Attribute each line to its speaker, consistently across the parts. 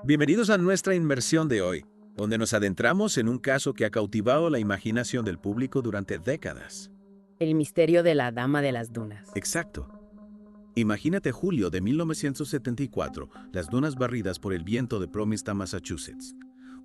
Speaker 1: Bienvenidos a nuestra inmersión de hoy, donde nos adentramos en un caso que ha cautivado la imaginación del público durante décadas.
Speaker 2: El misterio de la Dama de las Dunas.
Speaker 1: Exacto. Imagínate julio de 1974, las dunas barridas por el viento de Promised, Massachusetts.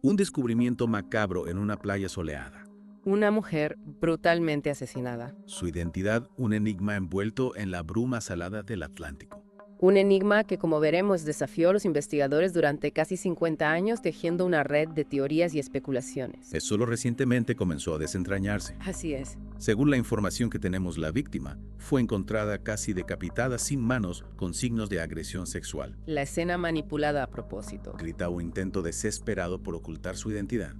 Speaker 1: Un descubrimiento macabro en una playa soleada.
Speaker 2: Una mujer brutalmente asesinada.
Speaker 1: Su identidad, un enigma envuelto en la bruma salada del Atlántico.
Speaker 2: Un enigma que, como veremos, desafió a los investigadores durante casi 50 años, tejiendo una red de teorías y especulaciones.
Speaker 1: Solo recientemente comenzó a desentrañarse.
Speaker 2: Así es.
Speaker 1: Según la información que tenemos, la víctima fue encontrada casi decapitada sin manos con signos de agresión sexual.
Speaker 2: La escena manipulada a propósito.
Speaker 1: Gritaba un intento desesperado por ocultar su identidad,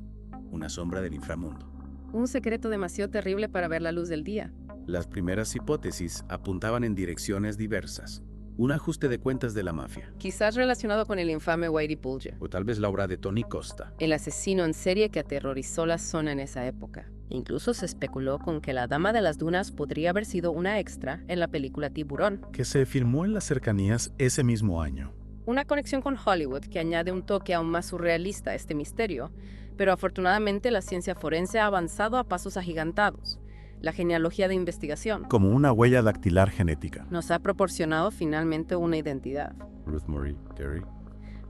Speaker 1: una sombra del inframundo.
Speaker 2: Un secreto demasiado terrible para ver la luz del día.
Speaker 1: Las primeras hipótesis apuntaban en direcciones diversas. Un ajuste de cuentas de la mafia,
Speaker 2: Quizás relacionado con el infame Whitey Bulger,
Speaker 1: o tal vez la obra de Tony Costa.
Speaker 2: el asesino en serie que aterrorizó la zona en esa época. Incluso se especuló con que la Dama de las Dunas podría haber sido una extra en la película Tiburón.
Speaker 3: Que se filmó en las cercanías ese mismo año.
Speaker 2: Una conexión con Hollywood que añade un toque aún más surrealista a este misterio, pero afortunadamente la ciencia forense ha avanzado a pasos agigantados. La genealogía de investigación
Speaker 3: Como una huella dactilar genética.
Speaker 2: nos ha proporcionado finalmente una identidad.
Speaker 3: Ruth Marie Terry.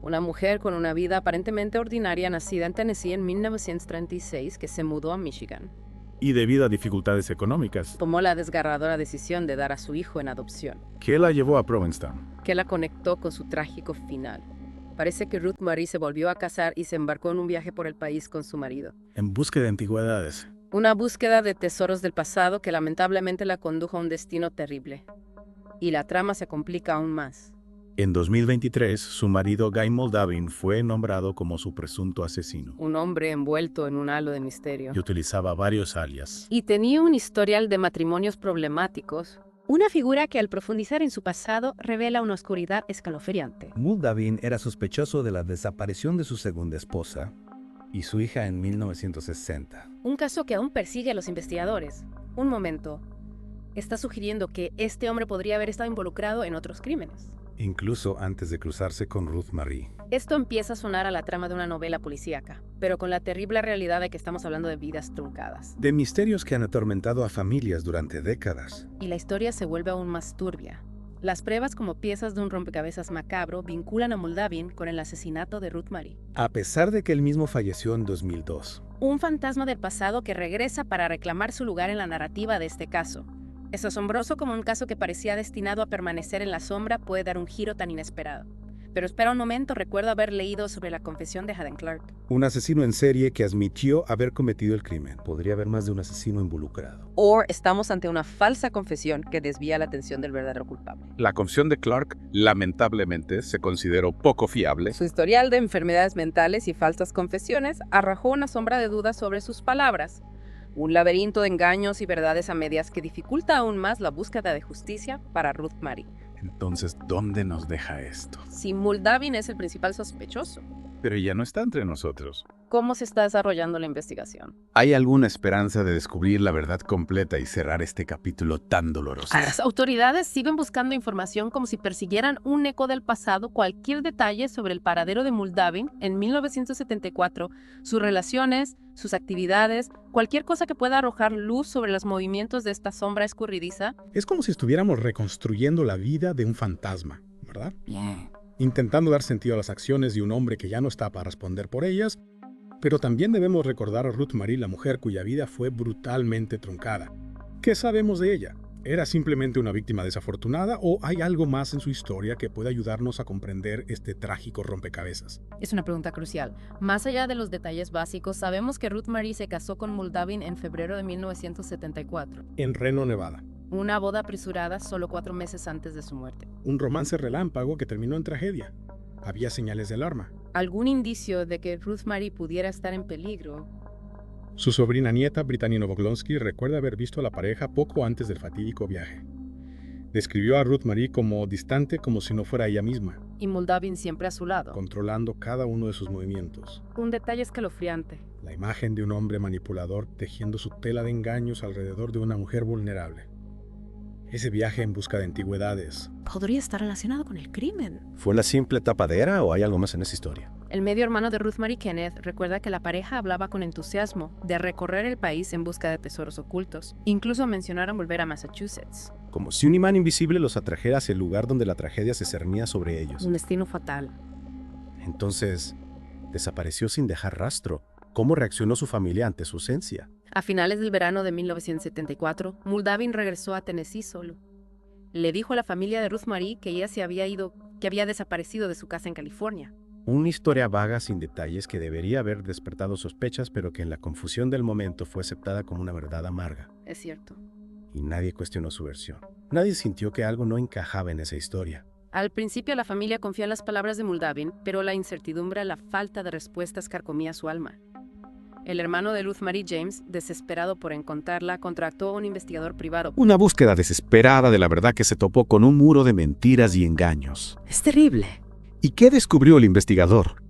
Speaker 2: Una mujer con una vida aparentemente ordinaria nacida en Tennessee en 1936 que se mudó a Michigan.
Speaker 3: Y debido a dificultades económicas,
Speaker 2: Tomó la desgarradora decisión de dar a su hijo en adopción,
Speaker 3: que la llevó a Provincetown.
Speaker 2: que la conectó con su trágico final. Parece que Ruth Marie se volvió a casar y se embarcó en un viaje por el país con su marido.
Speaker 3: En busca de antigüedades.
Speaker 2: Una búsqueda de tesoros del pasado que lamentablemente la condujo a un destino terrible. Y la trama se complica aún más.
Speaker 3: En 2023, su marido Guy Moldavin fue nombrado como su presunto asesino.
Speaker 2: Un hombre envuelto en un halo de misterio.
Speaker 3: Y utilizaba varios alias.
Speaker 2: Y tenía un historial de matrimonios problemáticos.
Speaker 4: Una figura que al profundizar en su pasado revela una oscuridad escalofriante.
Speaker 5: Moldavin era sospechoso de la desaparición de su segunda esposa y su hija en 1960.
Speaker 4: Un caso que aún persigue a los investigadores.
Speaker 2: Un momento.
Speaker 4: Está sugiriendo que este hombre podría haber estado involucrado en otros crímenes.
Speaker 5: Incluso antes de cruzarse con Ruth Marie.
Speaker 2: Esto empieza a sonar a la trama de una novela policíaca, pero con la terrible realidad de que estamos hablando de vidas truncadas.
Speaker 5: De misterios que han atormentado a familias durante décadas.
Speaker 2: Y la historia se vuelve aún más turbia. Las pruebas como piezas de un rompecabezas macabro vinculan a Moldavin con el asesinato de Ruth Marie.
Speaker 5: A pesar de que él mismo falleció en 2002.
Speaker 4: Un fantasma del pasado que regresa para reclamar su lugar en la narrativa de este caso.
Speaker 2: Es asombroso como un caso que parecía destinado a permanecer en la sombra puede dar un giro tan inesperado. Pero espera un momento, recuerdo haber leído sobre la confesión de Haden Clark.
Speaker 5: Un asesino en serie que admitió haber cometido el crimen. Podría haber más de un asesino involucrado.
Speaker 2: O estamos ante una falsa confesión que desvía la atención del verdadero culpable.
Speaker 6: La confesión de Clark, lamentablemente, se consideró poco fiable.
Speaker 2: Su historial de enfermedades mentales y falsas confesiones arrojó una sombra de dudas sobre sus palabras. Un laberinto de engaños y verdades a medias que dificulta aún más la búsqueda de justicia para Ruth Marie.
Speaker 3: Entonces, ¿dónde nos deja esto?
Speaker 2: Si Moldavin es el principal sospechoso,
Speaker 6: Pero ya no está entre nosotros.
Speaker 2: ¿cómo se está desarrollando la investigación?
Speaker 6: ¿Hay alguna esperanza de descubrir la verdad completa y cerrar este capítulo tan doloroso?
Speaker 4: Las autoridades siguen buscando información como si persiguieran un eco del pasado, cualquier detalle sobre el paradero de Moldavin en 1974, sus relaciones, sus actividades, cualquier cosa que pueda arrojar luz sobre los movimientos de esta sombra escurridiza.
Speaker 7: Es como si estuviéramos reconstruyendo la vida de un fantasma, ¿verdad? Intentando dar sentido a las acciones de un hombre que ya no está para responder por ellas, pero también debemos recordar a Ruth Marie, la mujer cuya vida fue brutalmente truncada. ¿Qué sabemos de ella? ¿Era simplemente una víctima desafortunada o hay algo más en su historia que pueda ayudarnos a comprender este trágico rompecabezas?
Speaker 4: Es una pregunta crucial. Más allá de los detalles básicos, sabemos que Ruth Marie se casó con Moldavin en febrero de 1974.
Speaker 7: En Reno, Nevada.
Speaker 4: Una boda apresurada solo 4 meses antes de su muerte.
Speaker 7: Un romance relámpago que terminó en tragedia. Había señales de alarma.
Speaker 2: ¿Algún indicio de que Ruth Marie pudiera estar en peligro?
Speaker 7: Su sobrina nieta, Brittany Novoglonsky, recuerda haber visto a la pareja poco antes del fatídico viaje. Describió a Ruth Marie como distante, como si no fuera ella misma,
Speaker 2: Y Moldavin siempre a su lado.
Speaker 7: controlando cada uno de sus movimientos.
Speaker 2: Un detalle escalofriante.
Speaker 7: La imagen de un hombre manipulador tejiendo su tela de engaños alrededor de una mujer vulnerable. Ese viaje en busca de antigüedades.
Speaker 4: Podría estar relacionado con el crimen.
Speaker 3: ¿Fue la simple tapadera o hay algo más en esa historia?
Speaker 4: El medio hermano de Ruth Mary Kenneth recuerda que la pareja hablaba con entusiasmo de recorrer el país en busca de tesoros ocultos. Incluso mencionaron volver a Massachusetts.
Speaker 3: Como si un imán invisible los atrajera hacia el lugar donde la tragedia se cernía sobre ellos.
Speaker 4: Un destino fatal.
Speaker 3: Entonces, desapareció sin dejar rastro. ¿Cómo reaccionó su familia ante su ausencia?
Speaker 4: A finales del verano de 1974, Muldoon regresó a Tennessee solo. Le dijo a la familia de Ruth Mary que ella se había ido, que había desaparecido de su casa en California.
Speaker 3: Una historia vaga sin detalles que debería haber despertado sospechas, pero que en la confusión del momento fue aceptada como una verdad amarga.
Speaker 4: Es cierto.
Speaker 3: Y nadie cuestionó su versión. Nadie sintió que algo no encajaba en esa historia.
Speaker 4: Al principio la familia confió en las palabras de Muldoon, pero la incertidumbre, la falta de respuestas carcomía su alma. El hermano de Ruth Mary, James, desesperado por encontrarla, contrató a un investigador privado.
Speaker 1: Una búsqueda desesperada de la verdad que se topó con un muro de mentiras y engaños.
Speaker 4: Es terrible.
Speaker 1: ¿Y qué descubrió el investigador?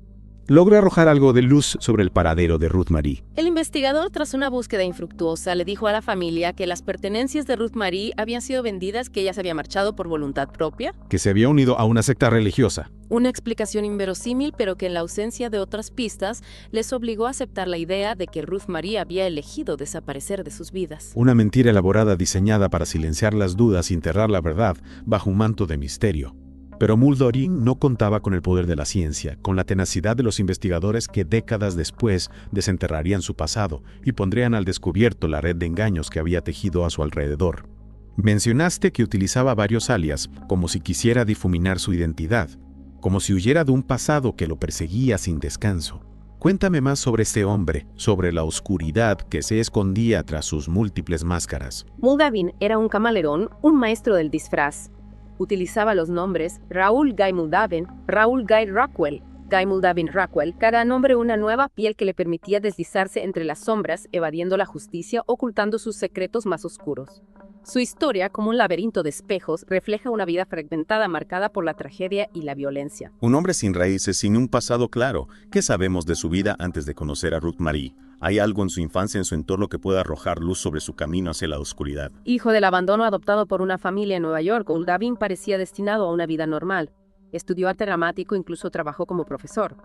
Speaker 1: Logró arrojar algo de luz sobre el paradero de Ruth Mary.
Speaker 4: El investigador, tras una búsqueda infructuosa, le dijo a la familia que las pertenencias de Ruth Mary habían sido vendidas, que ella se había marchado por voluntad propia.
Speaker 1: Que se había unido a una secta religiosa.
Speaker 4: Una explicación inverosímil, pero que en la ausencia de otras pistas les obligó a aceptar la idea de que Ruth Mary había elegido desaparecer de sus vidas.
Speaker 1: Una mentira elaborada diseñada para silenciar las dudas y enterrar la verdad bajo un manto de misterio. Pero Muldoon no contaba con el poder de la ciencia, con la tenacidad de los investigadores que décadas después desenterrarían su pasado y pondrían al descubierto la red de engaños que había tejido a su alrededor. Mencionaste que utilizaba varios alias, como si quisiera difuminar su identidad, como si huyera de un pasado que lo perseguía sin descanso. Cuéntame más sobre este hombre, sobre la oscuridad que se escondía tras sus múltiples máscaras.
Speaker 2: Muldoon era un camaleón, un maestro del disfraz. Utilizaba los nombres Raoul Guy Muldoon, Raoul Guy Rockwell, Guy Muldoon Rockwell, cada nombre una nueva piel que le permitía deslizarse entre las sombras, evadiendo la justicia, ocultando sus secretos más oscuros. Su historia, como un laberinto de espejos, refleja una vida fragmentada marcada por la tragedia y la violencia.
Speaker 1: Un hombre sin raíces, sin un pasado claro. ¿Qué sabemos de su vida antes de conocer a Ruth Mary? ¿Hay algo en su infancia, en su entorno, que pueda arrojar luz sobre su camino hacia la oscuridad?
Speaker 2: Hijo del abandono adoptado por una familia en Nueva York, Muldoon parecía destinado a una vida normal. Estudió arte dramático, incluso trabajó como profesor.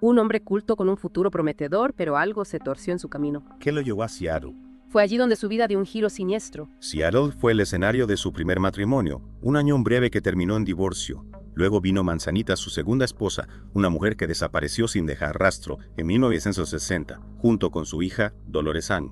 Speaker 2: Un hombre culto con un futuro prometedor, pero algo se torció en su camino.
Speaker 1: ¿Qué lo llevó a Seattle?
Speaker 2: Fue allí donde su vida dio un giro siniestro.
Speaker 1: Seattle fue el escenario de su primer matrimonio, un año breve que terminó en divorcio. Luego vino Manzanita, su segunda esposa, una mujer que desapareció sin dejar rastro en 1960, junto con su hija, Dolores Ann.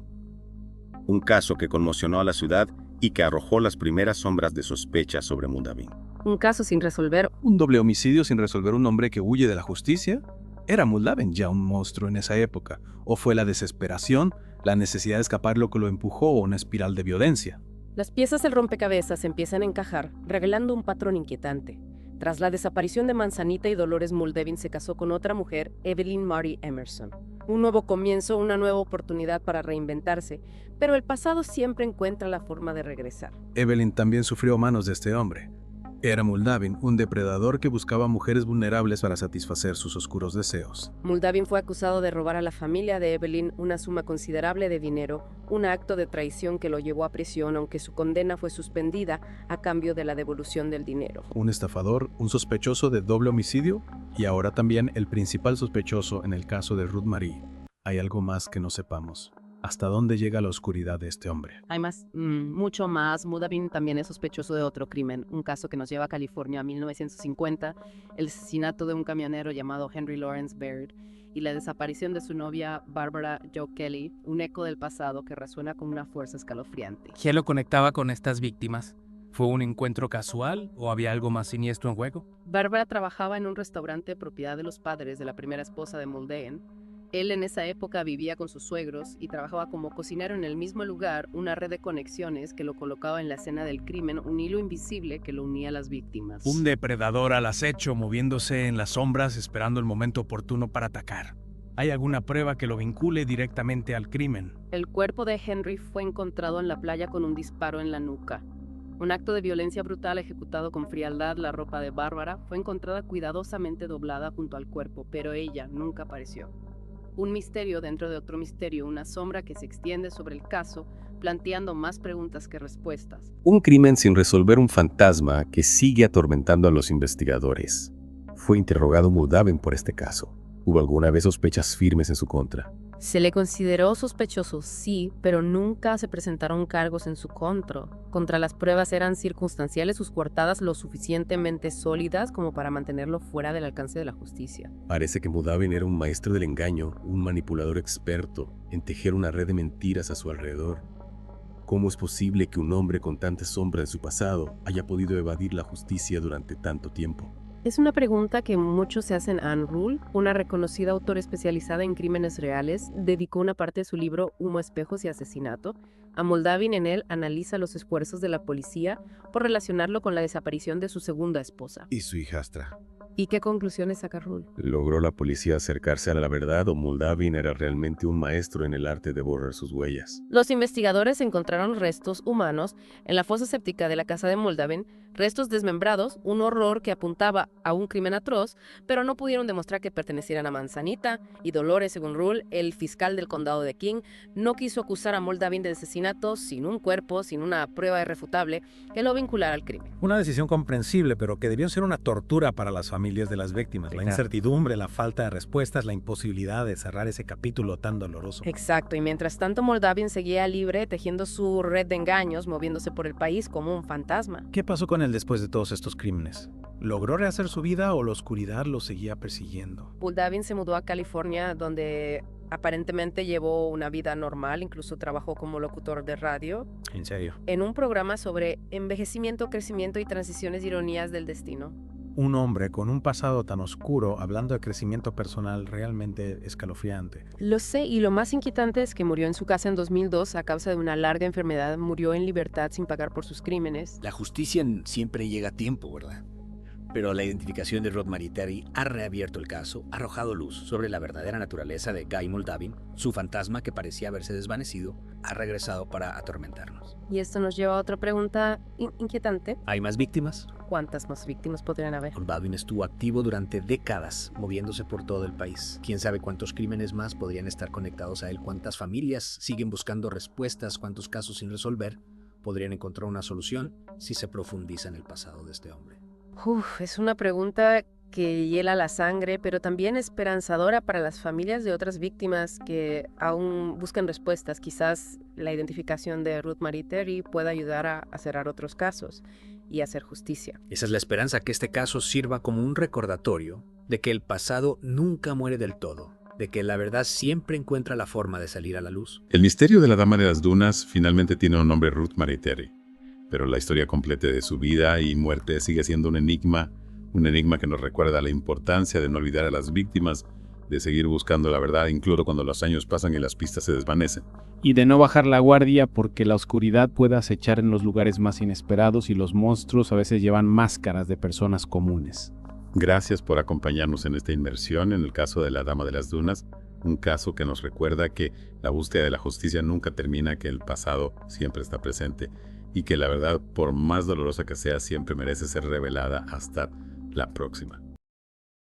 Speaker 1: Un caso que conmocionó a la ciudad y que arrojó las primeras sombras de sospecha sobre Muldoon.
Speaker 2: Un caso sin resolver.
Speaker 8: ¿Un doble homicidio sin resolver, un hombre que huye de la justicia? ¿Era Muldoon ya un monstruo en esa época? ¿O fue la desesperación, la necesidad de escapar lo que lo empujó a una espiral de violencia?
Speaker 2: Las piezas del rompecabezas empiezan a encajar, revelando un patrón inquietante. Tras la desaparición de Manzanita y Dolores, Muldoon se casó con otra mujer, Evelyn Marty Emerson. Un nuevo comienzo, una nueva oportunidad para reinventarse, pero el pasado siempre encuentra la forma de regresar.
Speaker 8: Evelyn también sufrió a manos de este hombre. Era Muldoon, un depredador que buscaba mujeres vulnerables para satisfacer sus oscuros deseos.
Speaker 2: Muldoon fue acusado de robar a la familia de Evelyn una suma considerable de dinero, un acto de traición que lo llevó a prisión, aunque su condena fue suspendida a cambio de la devolución del dinero.
Speaker 8: Un estafador, un sospechoso de doble homicidio y ahora también el principal sospechoso en el caso de Ruth Mary. Hay algo más que no sepamos. ¿Hasta dónde llega la oscuridad de este hombre?
Speaker 2: Hay más, mucho más. Muldoon también es sospechoso de otro crimen, un caso que nos lleva a California a 1950, el asesinato de un camionero llamado Henry Lawrence Baird y la desaparición de su novia Barbara Jo Kelly, un eco del pasado que resuena con una fuerza escalofriante.
Speaker 9: ¿Qué lo conectaba con estas víctimas? ¿Fue un encuentro casual o había algo más siniestro en juego?
Speaker 2: Barbara trabajaba en un restaurante propiedad de los padres de la primera esposa de Muldoon. Él en esa época vivía con sus suegros y trabajaba como cocinero en el mismo lugar, una red de conexiones que lo colocaba en la escena del crimen, un hilo invisible que lo unía a las víctimas.
Speaker 9: Un depredador al acecho, moviéndose en las sombras, esperando el momento oportuno para atacar. ¿Hay alguna prueba que lo vincule directamente al crimen?
Speaker 2: El cuerpo de Henry fue encontrado en la playa con un disparo en la nuca. Un acto de violencia brutal ejecutado con frialdad. La ropa de Bárbara fue encontrada cuidadosamente doblada junto al cuerpo, pero ella nunca apareció.
Speaker 4: Un misterio dentro de otro misterio, una sombra que se extiende sobre el caso, planteando más preguntas que respuestas.
Speaker 10: Un crimen sin resolver, un fantasma que sigue atormentando a los investigadores. Fue interrogado Moldaven por este caso. ¿Hubo alguna vez sospechas firmes en su contra?
Speaker 4: Se le consideró sospechoso, sí, pero nunca se presentaron cargos en su contra. Las pruebas eran circunstanciales, sus coartadas lo suficientemente sólidas como para mantenerlo fuera del alcance de la justicia.
Speaker 10: Parece que Moldaven era un maestro del engaño, un manipulador experto en tejer una red de mentiras a su alrededor. ¿Cómo es posible que un hombre con tanta sombra en su pasado haya podido evadir la justicia durante tanto tiempo?
Speaker 4: Es una pregunta que muchos se hacen a Anne Rule, una reconocida autora especializada en crímenes reales. Dedicó una parte de su libro Humo, espejos y asesinato a Moldaven. En él analiza los esfuerzos de la policía por relacionarlo con la desaparición de su segunda esposa.
Speaker 3: ¿Y su hijastra?
Speaker 4: ¿Y qué conclusiones saca Rule?
Speaker 10: ¿Logró la policía acercarse a la verdad o Moldaven era realmente un maestro en el arte de borrar sus huellas?
Speaker 4: Los investigadores encontraron restos humanos en la fosa séptica de la casa de Moldaven, restos desmembrados, un horror que apuntaba a un crimen atroz, pero no pudieron demostrar que pertenecieran a Manzanita y Dolores. Según Rule, el fiscal del condado de King no quiso acusar a Moldaven de asesinato sin un cuerpo, sin una prueba irrefutable que lo vinculara al crimen.
Speaker 5: Una decisión comprensible, pero que debió ser una tortura para las familias de las víctimas. La incertidumbre, la falta de respuestas, la imposibilidad de cerrar ese capítulo tan doloroso.
Speaker 4: Exacto, y mientras tanto Moldaven seguía libre, tejiendo su red de engaños, moviéndose por el país como un fantasma.
Speaker 8: ¿Qué pasó con él después de todos estos crímenes? ¿Logró rehacer su vida o la oscuridad lo seguía persiguiendo?
Speaker 4: Moldaven se mudó a California, donde aparentemente llevó una vida normal, incluso trabajó como locutor de radio.
Speaker 8: ¿En serio?
Speaker 4: En un programa sobre envejecimiento, crecimiento y transiciones, ironías del destino.
Speaker 8: Un hombre con un pasado tan oscuro hablando de crecimiento personal realmente escalofriante.
Speaker 4: Lo sé, y lo más inquietante es que murió en su casa en 2002 a causa de una larga enfermedad. Murió en libertad sin pagar por sus crímenes.
Speaker 11: La justicia siempre llega a tiempo, ¿verdad? Pero la identificación de Ruth Mary Terry ha reabierto el caso, ha arrojado luz sobre la verdadera naturaleza de Guy Moldaven. Su fantasma, que parecía haberse desvanecido, ha regresado para atormentarnos.
Speaker 4: Y esto nos lleva a otra pregunta inquietante.
Speaker 11: ¿Hay más víctimas?
Speaker 4: ¿Cuántas más víctimas podrían haber?
Speaker 11: Moldaven estuvo activo durante décadas, moviéndose por todo el país. ¿Quién sabe cuántos crímenes más podrían estar conectados a él? ¿Cuántas familias siguen buscando respuestas? ¿Cuántos casos sin resolver podrían encontrar una solución si se profundiza en el pasado de este hombre?
Speaker 4: Es una pregunta que hiela la sangre, pero también esperanzadora para las familias de otras víctimas que aún buscan respuestas. Quizás la identificación de Ruth Mary Terry pueda ayudar a cerrar otros casos y hacer justicia.
Speaker 11: Esa es la esperanza, que este caso sirva como un recordatorio de que el pasado nunca muere del todo, de que la verdad siempre encuentra la forma de salir a la luz.
Speaker 6: El misterio de la Dama de las Dunas finalmente tiene un nombre: Ruth Mary Terry. Pero la historia completa de su vida y muerte sigue siendo un enigma que nos recuerda la importancia de no olvidar a las víctimas, de seguir buscando la verdad incluso cuando los años pasan y las pistas se desvanecen.
Speaker 12: Y de no bajar la guardia, porque la oscuridad puede acechar en los lugares más inesperados y los monstruos a veces llevan máscaras de personas comunes.
Speaker 6: Gracias por acompañarnos en esta inmersión en el caso de la Dama de las Dunas, un caso que nos recuerda que la búsqueda de la justicia nunca termina, que el pasado siempre está presente y que la verdad, por más dolorosa que sea, siempre merece ser revelada. Hasta la próxima.